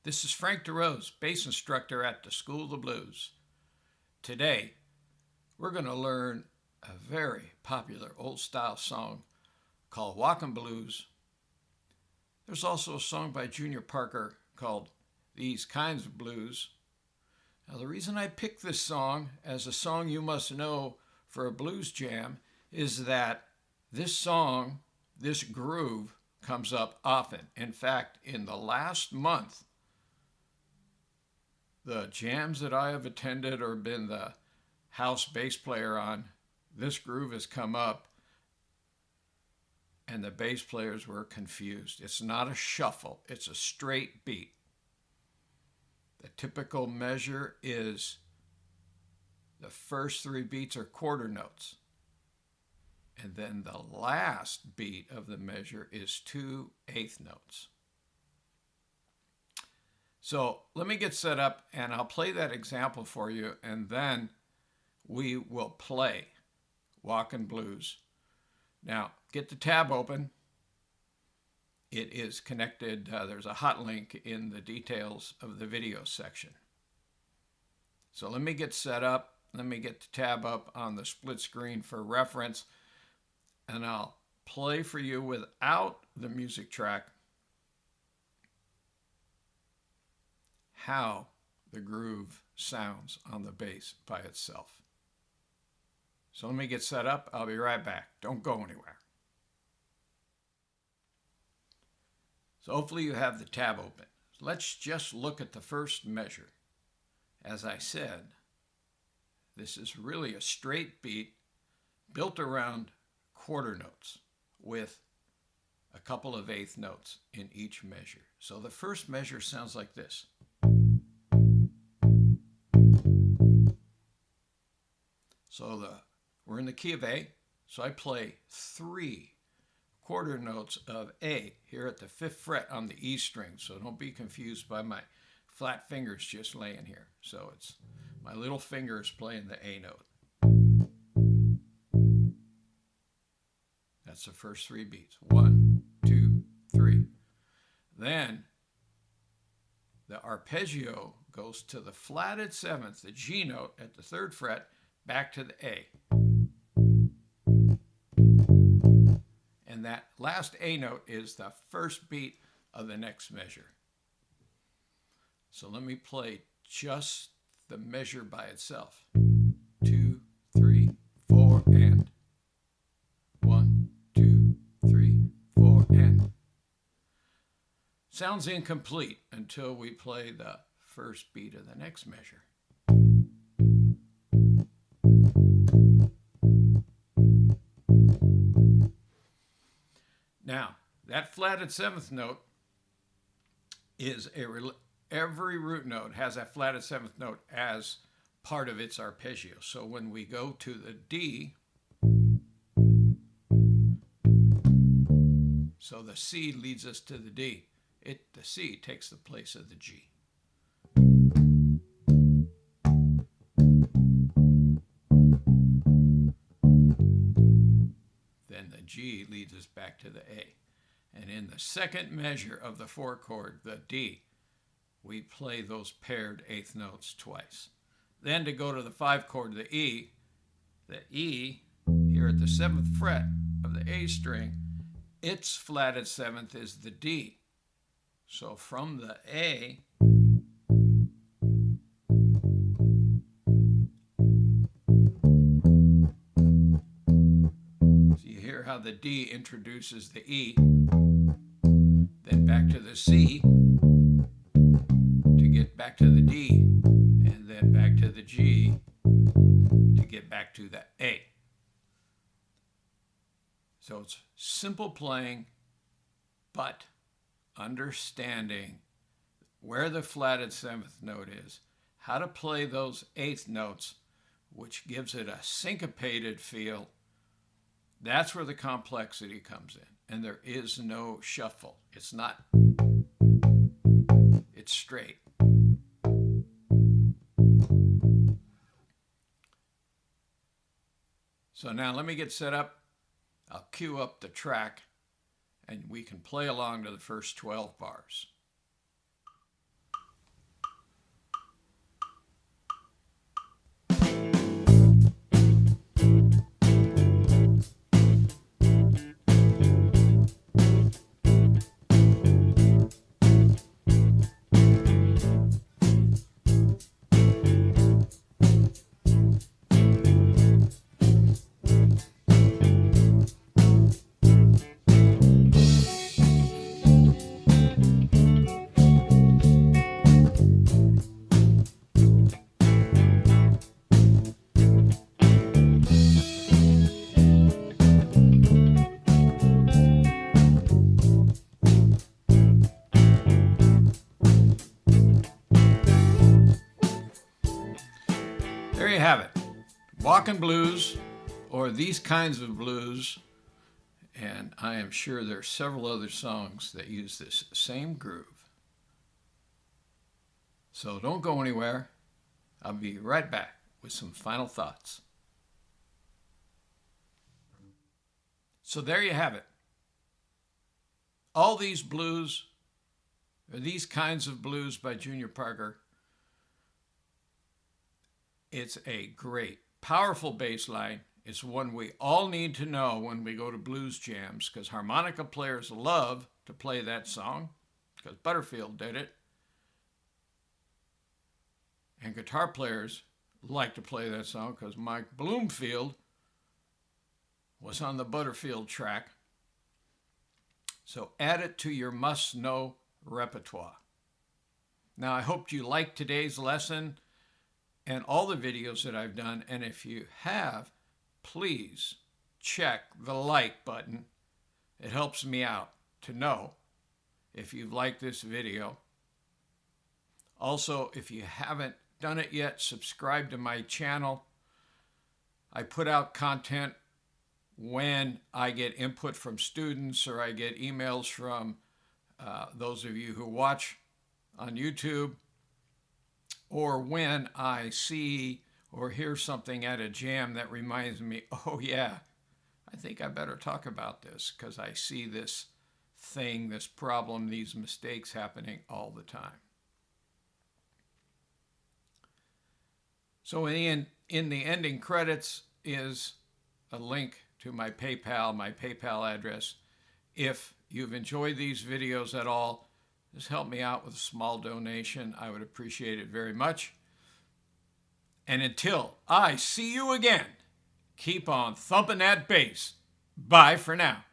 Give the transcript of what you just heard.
This is Frank DeRose, bass instructor at the School of the Blues. Today, we're going to learn a very popular old-style song called Walkin Blues. There's also a song by Junior Parker called These Kinds of Blues. Now, the reason I picked this song as a song you must know for a blues jam is that this song, this groove, comes up often. In fact, in the last month, the jams that I have attended or been the house bass player on, this groove has come up and the bass players were confused. It's not a shuffle, it's a straight beat. The typical measure is the first three beats are quarter notes. And then the last beat of the measure is 2 eighth notes. So let me get set up and I'll play that example for you, and then we will play Walkin Blues. Now, get the tab open. It is connected. There's a hot link in the details of the video section. So let me get set up. Let me get the tab up on the split screen for reference, and I'll play for you without the music track how the groove sounds on the bass by itself. So let me get set up. I'll be right back. Don't go anywhere. So hopefully you have the tab open. Let's just look at the first measure. As I said, this is really a straight beat built around quarter notes with a couple of eighth notes in each measure. So the first measure sounds like this. So we're in the key of A, so I play 3 quarter notes of A here at the 5th fret on the E string, so don't be confused by my flat fingers just laying here. So it's my little fingers playing the A note. That's the first 3 beats. 1, 2, 3. Then the arpeggio goes to the flatted 7th, the G note at the 3rd fret, back to the A. And that last A note is the first beat of the next measure. So let me play just the measure by itself. 2, 3, 4, and 1, 2, 3, 4, and. Sounds incomplete until we play the first beat of the next measure. Now, that flatted 7th note is every root note has that flatted 7th note as part of its arpeggio. So when we go to the D, so the C leads us to the D. The C takes the place of the G. Then the G leads us back to the A. And in the second measure of the 4 chord, the D, we play those paired eighth notes twice. Then to go to the 5 chord, the E here at the 7th fret of the A string, its flatted 7th is the D. So from the A, so you hear how the D introduces the E, then back to the C to get back to the D, and then back to the G to get back to the A. So it's simple playing, but understanding where the flatted 7th note is, how to play those eighth notes, which gives it a syncopated feel. That's where the complexity comes in. And there is no shuffle. It's not, it's straight. So now let me get set up. I'll cue up the track and we can play along to the first 12 bars. Walkin Blues or These Kinds of Blues, and I am sure there are several other songs that use this same groove. So don't go anywhere. I'll be right back with some final thoughts. So there you have it. All These Blues, or These Kinds of Blues by Junior Parker. It's a great, powerful bass line. It's one we all need to know when we go to blues jams, because harmonica players love to play that song, because Butterfield did it. And guitar players like to play that song because Mike Bloomfield was on the Butterfield track. So add it to your must-know repertoire. Now, I hope you liked today's lesson and all the videos that I've done. And if you have, please check the like button. It helps me out to know if you've liked this video. Also, if you haven't done it yet, subscribe to my channel. I put out content when I get input from students or I get emails from those of you who watch on YouTube, or when I see or hear something at a jam that reminds me, oh yeah, I think I better talk about this because I see this thing, this problem, these mistakes happening all the time. So in the ending credits is a link to my PayPal address. If you've enjoyed these videos at all, just help me out with a small donation. I would appreciate it very much. And until I see you again, keep on thumping that bass. Bye for now.